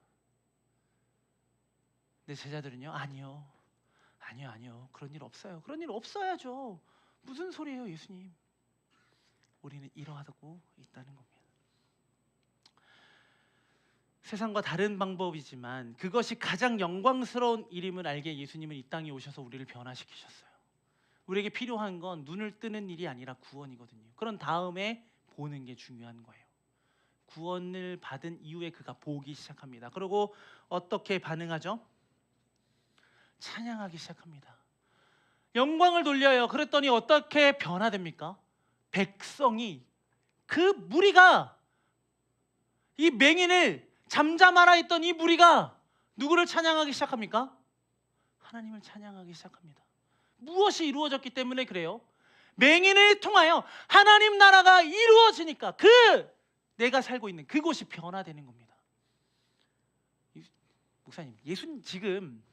내 제자들은요, 아니요. 그런 일 없어요. 그런 일 없어야죠. 무슨 소리예요, 예수님? 우리는 이러하고 있다는 겁니다. 세상과 다른 방법이지만 그것이 가장 영광스러운 일임을 알게 예수님은 이 땅에 오셔서 우리를 변화시키셨어요. 우리에게 필요한 건 눈을 뜨는 일이 아니라 구원이거든요. 그런 다음에 보는 게 중요한 거예요. 구원을 받은 이후에 그가 보기 시작합니다. 그리고 어떻게 반응하죠? 찬양하기 시작합니다. 영광을 돌려요. 그랬더니 어떻게 변화됩니까? 백성이, 그 무리가, 이 맹인을 잠잠하라 했던 이 무리가 누구를 찬양하기 시작합니까? 하나님을 찬양하기 시작합니다. 무엇이 이루어졌기 때문에 그래요? 맹인을 통하여 하나님 나라가 이루어지니까 그 내가 살고 있는 그곳이 변화되는 겁니다. 목사님, 예수님 지금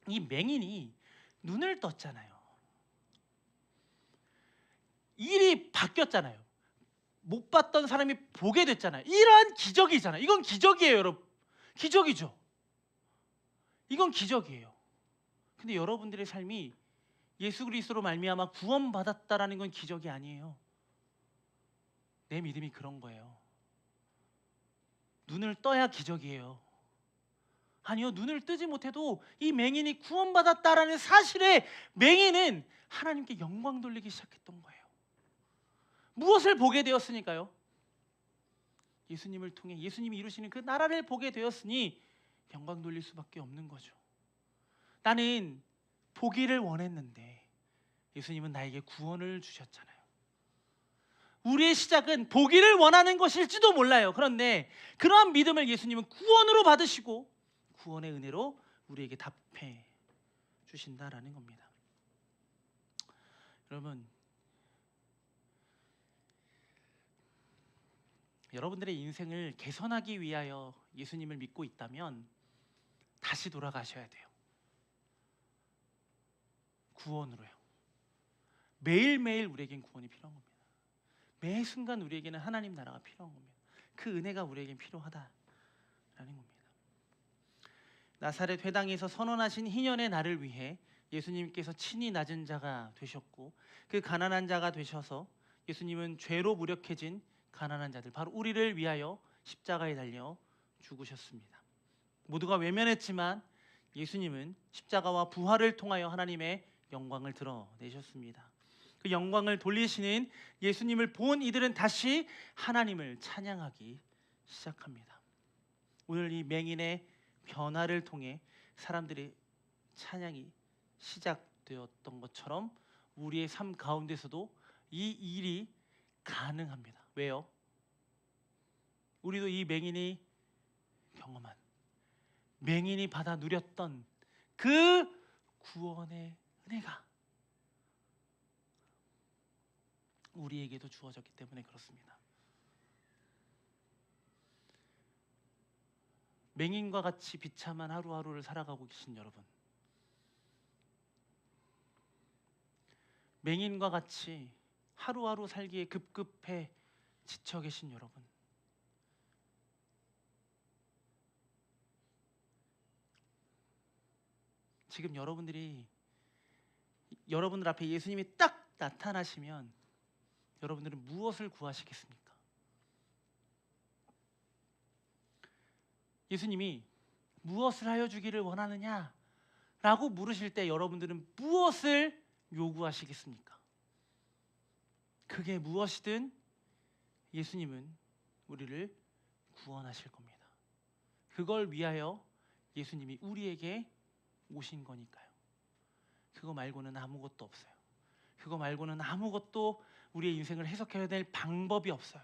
이 맹인이 눈을 떴잖아요. 일이 바뀌었잖아요. 못 봤던 사람이 보게 됐잖아요. 이러한 기적이잖아요. 이건 기적이에요, 여러분. 기적이죠. 이건 기적이에요. 근데 여러분들의 삶이 예수 그리스도로 말미암아 구원받았다라는 건 기적이 아니에요. 내 믿음이 그런 거예요. 눈을 떠야 기적이에요. 아니요, 눈을 뜨지 못해도 이 맹인이 구원받았다라는 사실에 맹인은 하나님께 영광 돌리기 시작했던 거예요. 무엇을 보게 되었으니까요? 예수님을 통해 예수님이 이루시는 그 나라를 보게 되었으니 영광 돌릴 수밖에 없는 거죠. 나는 보기를 원했는데 예수님은 나에게 구원을 주셨잖아요. 우리의 시작은 보기를 원하는 것일지도 몰라요. 그런데 그러한 믿음을 예수님은 구원으로 받으시고 구원의 은혜로 우리에게 답해 주신다라는 겁니다. 여러분, 여러분들의 인생을 개선하기 위하여 예수님을 믿고 있다면 다시 돌아가셔야 돼요. 구원으로요. 매일매일 우리에겐 구원이 필요한 겁니다. 매 순간 우리에게는 하나님 나라가 필요한 겁니다. 그 은혜가 우리에겐 필요하다라는 겁니다. 나사렛 회당에서 선언하신 희년의 날을 위해 예수님께서 친히 낮은 자가 되셨고 그 가난한 자가 되셔서 예수님은 죄로 무력해진 가난한 자들, 바로 우리를 위하여 십자가에 달려 죽으셨습니다. 모두가 외면했지만 예수님은 십자가와 부활을 통하여 하나님의 영광을 드러내셨습니다. 그 영광을 돌리시는 예수님을 본 이들은 다시 하나님을 찬양하기 시작합니다. 오늘 이 맹인의 변화를 통해 사람들의 찬양이 시작되었던 것처럼 우리의 삶 가운데서도 이 일이 가능합니다. 왜요? 우리도 이 맹인이 경험한, 맹인이 받아 누렸던 그 구원의 은혜가 우리에게도 주어졌기 때문에 그렇습니다. 맹인과 같이 비참한 하루하루를 살아가고 계신 여러분, 맹인과 같이 하루하루 살기에 급급해 지쳐 계신 여러분, 지금 여러분들 앞에 예수님이 딱 나타나시면 여러분들은 무엇을 구하시겠습니까? 예수님이 무엇을 하여 주기를 원하느냐? 라고 물으실 때 여러분들은 무엇을 요구하시겠습니까? 그게 무엇이든 예수님은 우리를 구원하실 겁니다. 그걸 위하여 예수님이 우리에게 오신 거니까요. 그거 말고는 아무것도 없어요. 그거 말고는 아무것도 우리의 인생을 해석해야 될 방법이 없어요.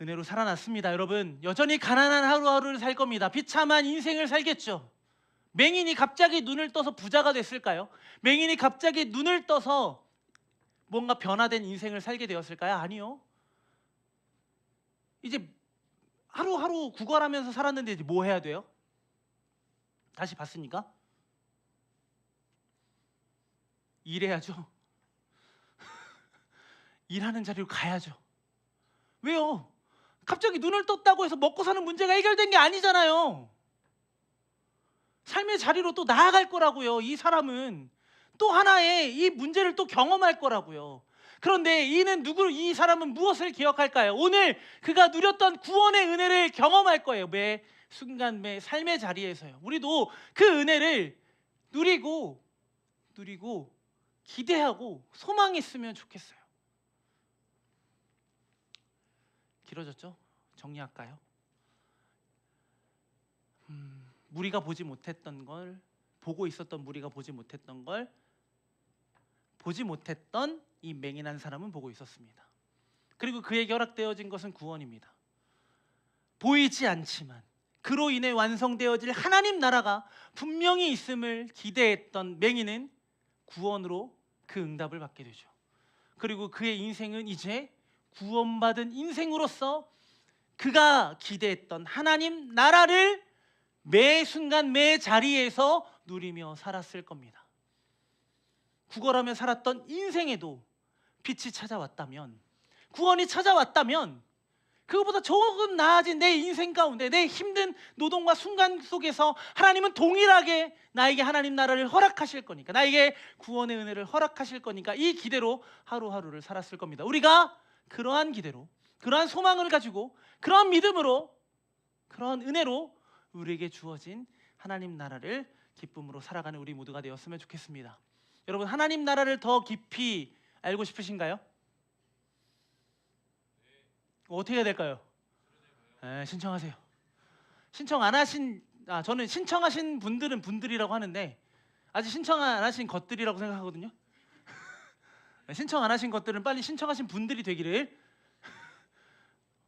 은혜로 살아났습니다. 여러분, 여전히 가난한 하루하루를 살 겁니다. 비참한 인생을 살겠죠. 맹인이 갑자기 눈을 떠서 부자가 됐을까요? 맹인이 갑자기 눈을 떠서 뭔가 변화된 인생을 살게 되었을까요? 아니요. 이제 하루하루 구걸하면서 살았는데 이제 뭐 해야 돼요? 다시 봤으니까 일해야죠. 일하는 자리로 가야죠. 왜요? 갑자기 눈을 떴다고 해서 먹고 사는 문제가 해결된 게 아니잖아요. 삶의 자리로 또 나아갈 거라고요. 이 사람은 또 하나의 이 문제를 또 경험할 거라고요. 그런데 이 사람은 무엇을 기억할까요? 오늘 그가 누렸던 구원의 은혜를 경험할 거예요. 매 순간 매 삶의 자리에서요. 우리도 그 은혜를 누리고 기대하고 소망했으면 좋겠어요. 길어졌죠? 정리할까요? 무리가 보지 못했던 걸, 보고 있었던 무리가 보지 못했던 걸, 보지 못했던 이 맹인한 사람은 보고 있었습니다. 그리고 그에게 허락되어진 것은 구원입니다. 보이지 않지만 그로 인해 완성되어질 하나님 나라가 분명히 있음을 기대했던 맹인은 구원으로 그 응답을 받게 되죠. 그리고 그의 인생은 이제 구원받은 인생으로서 그가 기대했던 하나님 나라를 매 순간 매 자리에서 누리며 살았을 겁니다. 구걸하며 살았던 인생에도 빛이 찾아왔다면, 구원이 찾아왔다면, 그것보다 조금 나아진 내 인생 가운데 내 힘든 노동과 순간 속에서 하나님은 동일하게 나에게 하나님 나라를 허락하실 거니까, 나에게 구원의 은혜를 허락하실 거니까 이 기대로 하루하루를 살았을 겁니다. 우리가 그러한 기대로, 그러한 소망을 가지고, 그러한 믿음으로, 그러한 은혜로 우리에게 주어진 하나님 나라를 기쁨으로 살아가는 우리 모두가 되었으면 좋겠습니다. 여러분, 하나님 나라를 더 깊이 알고 싶으신가요? 어떻게 해야 될까요? 신청하세요. 신청 안 하신, 저는 신청하신 분들은 분들이라고 하는데 아직 신청 안 하신 것들이라고 생각하거든요. 신청 안 하신 것들은 빨리 신청하신 분들이 되기를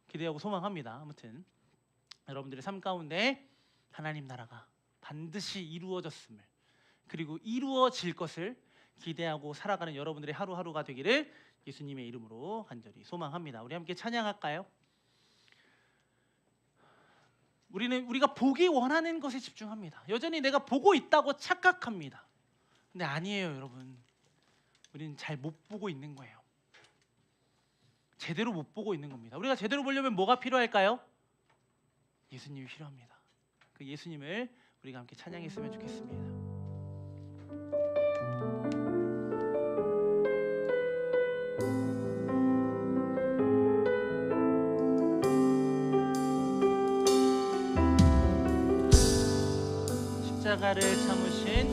기대하고 소망합니다. 아무튼 여러분들의 삶 가운데 하나님 나라가 반드시 이루어졌음을, 그리고 이루어질 것을 기대하고 살아가는 여러분들의 하루하루가 되기를 예수님의 이름으로 간절히 소망합니다. 우리 함께 찬양할까요? 우리가 보기 원하는 것에 집중합니다. 여전히 내가 보고 있다고 착각합니다. 근데 아니에요, 여러분. 우리는 잘 못 보고 있는 거예요. 제대로 못 보고 있는 겁니다. 우리가 제대로 보려면 뭐가 필요할까요? 예수님이 필요합니다. 그 예수님을 우리가 함께 찬양했으면 좋겠습니다. 십자가를 참으신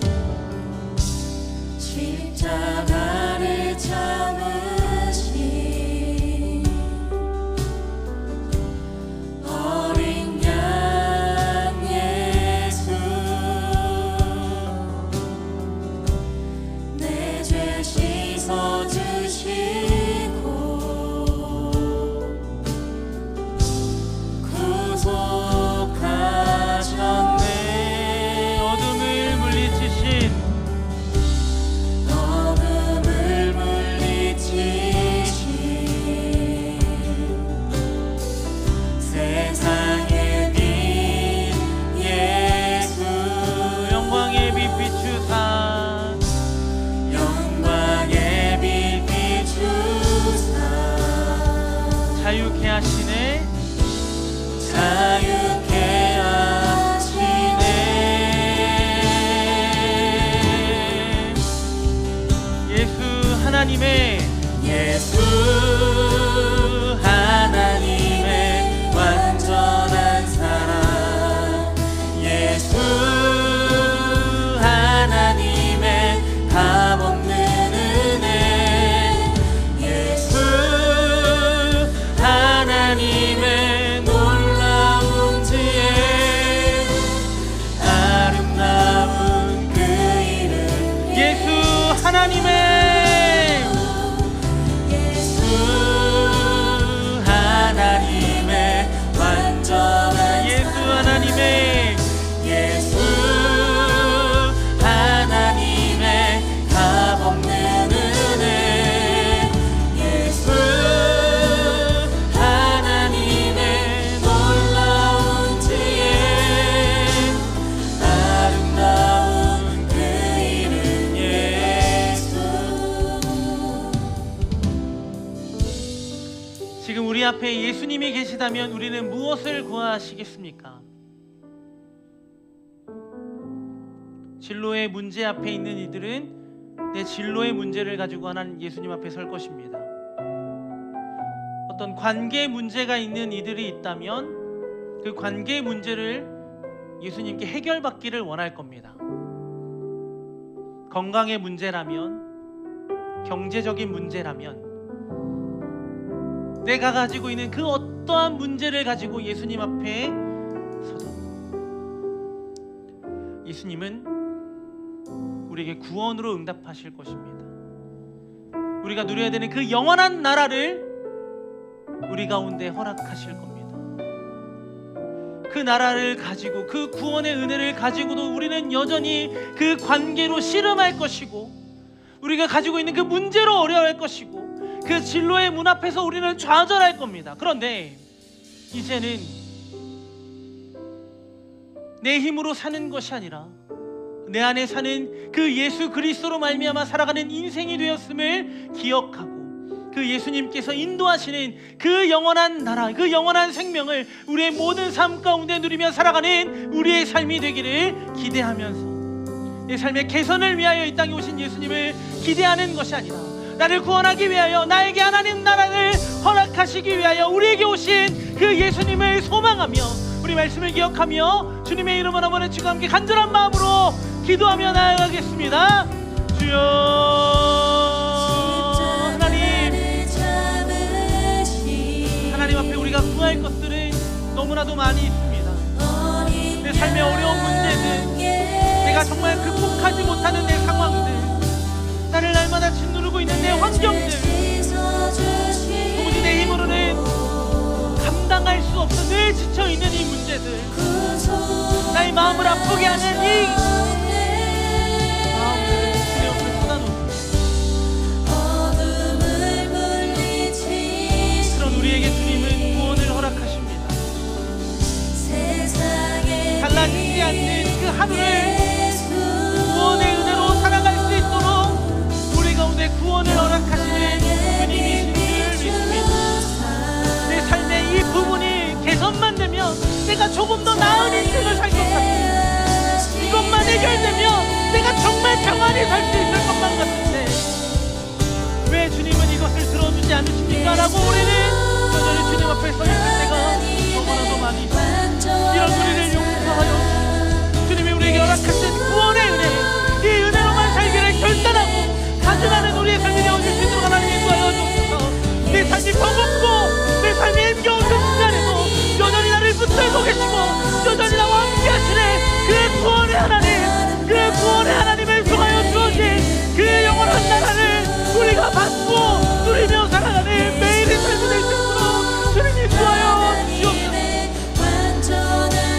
십자가를 참으신 어린 양 예수, 내 죄 씻어주시고 구속하셨네. 자유케 하시네. 자유케 하시네. 예수 하나님의 완전한 사랑, 예수 하나님의 값없는 은혜, 예수 하나님의 놀라운 지혜, 아름다운 그 이름, 예수 하나님의 지금 우리 앞에 예수님이 계시다면 우리는 무엇을 구하시겠습니까? 진로의 문제 앞에 있는 이들은 내 진로의 문제를 가지고 하나님 예수님 앞에 설 것입니다. 어떤 관계 문제가 있는 이들이 있다면 그 관계 문제를 예수님께 해결받기를 원할 겁니다. 건강의 문제라면, 경제적인 문제라면, 내가 가지고 있는 그 어떠한 문제를 가지고 예수님 앞에 서도 예수님은 우리에게 구원으로 응답하실 것입니다. 우리가 누려야 되는 그 영원한 나라를 우리 가운데 허락하실 겁니다. 그 나라를 가지고, 그 구원의 은혜를 가지고도 우리는 여전히 그 관계로 씨름할 것이고, 우리가 가지고 있는 그 문제로 어려워할 것이고, 그 진로의 문 앞에서 우리는 좌절할 겁니다. 그런데 이제는 내 힘으로 사는 것이 아니라 내 안에 사는 그 예수 그리스도로 말미암아 살아가는 인생이 되었음을 기억하고, 그 예수님께서 인도하시는 그 영원한 나라, 그 영원한 생명을 우리의 모든 삶 가운데 누리며 살아가는 우리의 삶이 되기를 기대하면서, 내 삶의 개선을 위하여 이 땅에 오신 예수님을 기대하는 것이 아니라 나를 구원하기 위하여, 나에게 하나님 나라를 허락하시기 위하여 우리에게 오신 그 예수님을 소망하며, 우리 말씀을 기억하며 주님의 이름으로 한번 주와 함께 간절한 마음으로 기도하며 나아가겠습니다. 주여 하나님 앞에 우리가 구할 것들은 너무나도 많이 있습니다. 내 삶의 어려운 문제들, 내가 정말 극복하지 못하는 내 상황들, 나를 날마다 짓누르고 있는 내 환경들, 도무지 내 힘으로는 감당할 수 없어 늘 지쳐있는 이 문제들, 나의 마음을 아프게 하는 이 마음들을 주님 앞에 쏟아놓습니다. 그런 우리에게 주님은 구원을 허락하십니다. 달라지지 않는 그 하루를 구원의 은혜로 살아갈 수 있도록 우리 가운데 구원을 허락하시는 주님이신 줄 믿습니다. 내 삶의 이 부분이 개선만 되면 내가 조금 더 나은 인생을 살 것 같습니다. 이것만 해결되면 내가 정말 평안히 살 수 있을 것만 같은데 왜 주님은 이것을 들어주지 않으십니까? 라고 우리는 여전히 주님 앞에 서 있을 때가 너무나도 많이 있습니다. 이런 우리를 용서하여 주님이 우리에게 허락하신 구원의 은혜, 이 은혜로만 살기를 결단하고 가증하는 우리의 삶이 되어줄 수 있도록 하나님 인도하여 주옵소서. 내 삶이 버겁고 내 삶이 힘겨운 그 순간에도 여전히 나를 붙들고 계시고 여전히 나와 함께 하시네 그 구원의 하나님, 그 구원의 하나님을 통하여 주어진 그 영원한 나라를 우리가 받고 누리며 살아가는 매일의 삶이 될 수 있도록 주님 인도하여 주옵소서.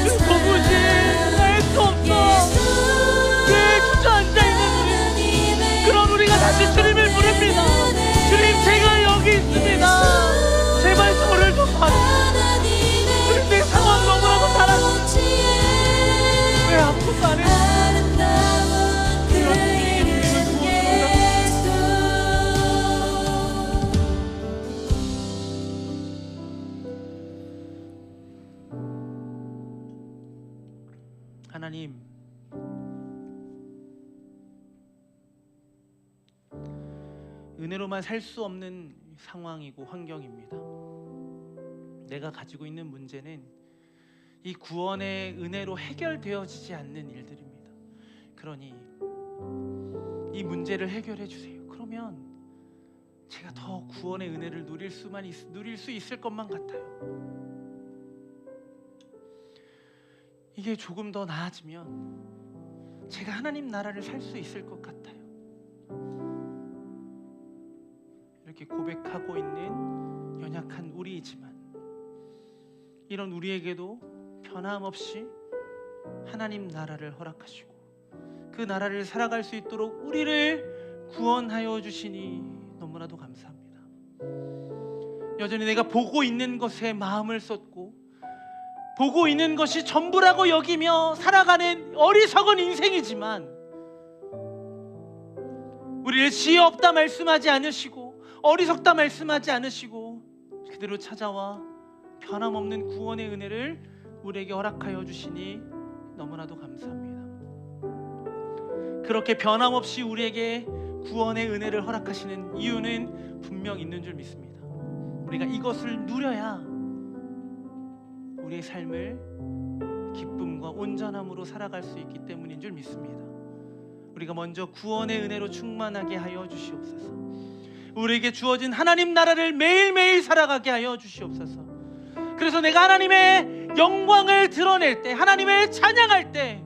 그 도무지 알 수 없어 그 주저앉아있는 우리, 그런 우리가 다시 주님을 부릅니다. 주님, 제가 여기 있습니다. 제발 저를 좀 봐주세요. 주님, 내 상황 너무나도 잘 아시죠? 왜 아무것도 안 해요? 그런 우리에게 주님을 하나님, 은혜로만 살 수 없는 상황이고 환경입니다. 내가 가지고 있는 문제는 이 구원의 은혜로 해결되어지지 않는 일들입니다. 그러니 이 문제를 해결해 주세요. 그러면 제가 더 구원의 은혜를 누릴 수 있을 것만 같아요. 이게 조금 더 나아지면 제가 하나님 나라를 살 수 있을 것 같아요. 이렇게 고백하고 있는 연약한 우리이지만 이런 우리에게도 변함없이 하나님 나라를 허락하시고 그 나라를 살아갈 수 있도록 우리를 구원하여 주시니 너무나도 감사합니다. 여전히 내가 보고 있는 것에 마음을 쏟고 보고 있는 것이 전부라고 여기며 살아가는 어리석은 인생이지만 우리를 지혜 없다 말씀하지 않으시고 어리석다 말씀하지 않으시고 그대로 찾아와 변함없는 구원의 은혜를 우리에게 허락하여 주시니 너무나도 감사합니다. 그렇게 변함없이 우리에게 구원의 은혜를 허락하시는 이유는 분명 있는 줄 믿습니다. 우리가 이것을 누려야 우리의 삶을 기쁨과 온전함으로 살아갈 수 있기 때문인 줄 믿습니다. 우리가 먼저 구원의 은혜로 충만하게 하여 주시옵소서. 우리에게 주어진 하나님 나라를 매일매일 살아가게 하여 주시옵소서. 그래서 내가 하나님의 영광을 드러낼 때, 하나님을 찬양할 때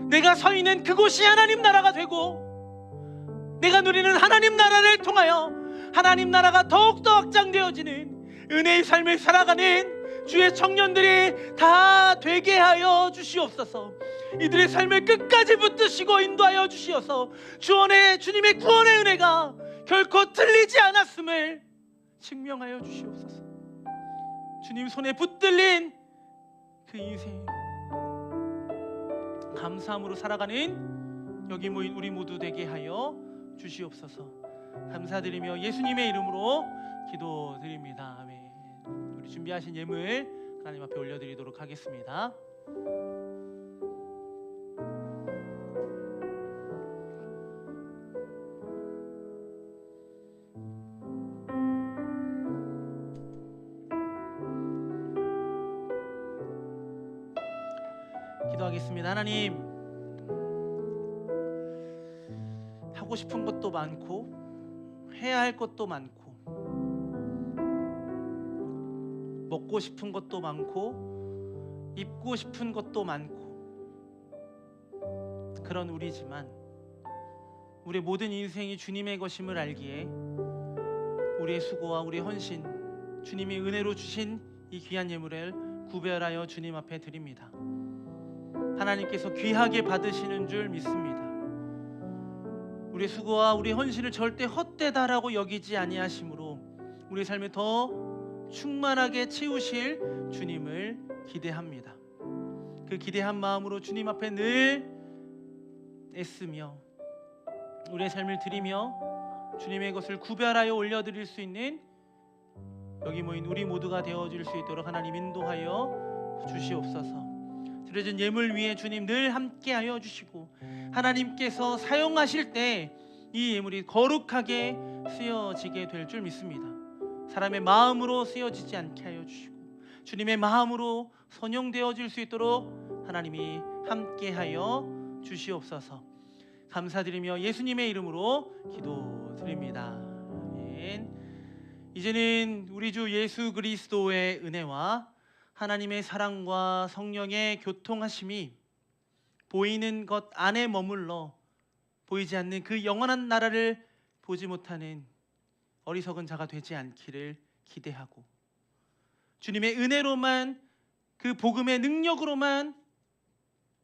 내가 서 있는 그곳이 하나님 나라가 되고 내가 누리는 하나님 나라를 통하여 하나님 나라가 더욱더 확장되어지는 은혜의 삶을 살아가는 주의 청년들이 다 되게 하여 주시옵소서. 이들의 삶을 끝까지 붙드시고 인도하여 주시어서 주님의 구원의 은혜가 결코 틀리지 않았음을 증명하여 주시옵소서. 주님 손에 붙들린 그 인생 감사함으로 살아가는 여기 모인 우리 모두 되게 하여 주시옵소서. 감사드리며 예수님의 이름으로 기도드립니다. 아멘. 우리 준비하신 예물 하나님 앞에 올려드리도록 하겠습니다. 기도하겠습니다. 하나님, 하고 싶은 것도 많고 해야 할 것도 많고 먹고 싶은 것도 많고 입고 싶은 것도 많고 그런 우리지만 우리의 모든 인생이 주님의 것임을 알기에 우리의 수고와 우리의 헌신, 주님이 은혜로 주신 이 귀한 예물을 구별하여 주님 앞에 드립니다. 하나님께서 귀하게 받으시는 줄 믿습니다. 우리의 수고와 우리의 헌신을 절대 헛되다라고 여기지 아니하심으로 우리의 삶을 더 충만하게 채우실 주님을 기대합니다. 그 기대한 마음으로 주님 앞에 늘 애쓰며 우리의 삶을 드리며 주님의 것을 구별하여 올려드릴 수 있는 여기 모인 우리 모두가 되어줄 수 있도록 하나님 인도하여 주시옵소서. 드려진 예물 위에 주님 늘 함께하여 주시고 하나님께서 사용하실 때 이 예물이 거룩하게 쓰여지게 될 줄 믿습니다. 사람의 마음으로 쓰여지지 않게 하여 주시고 주님의 마음으로 선용되어질 수 있도록 하나님이 함께하여 주시옵소서. 감사드리며 예수님의 이름으로 기도드립니다. 아멘. 이제는 우리 주 예수 그리스도의 은혜와 하나님의 사랑과 성령의 교통하심이 보이는 것 안에 머물러 보이지 않는 그 영원한 나라를 보지 못하는 어리석은 자가 되지 않기를 기대하고 주님의 은혜로만 그 복음의 능력으로만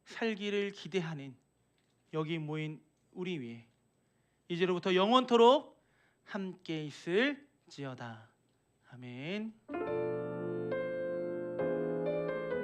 살기를 기대하는 여기 모인 우리 위에 이제로부터 영원토록 함께 있을지어다. 아멘.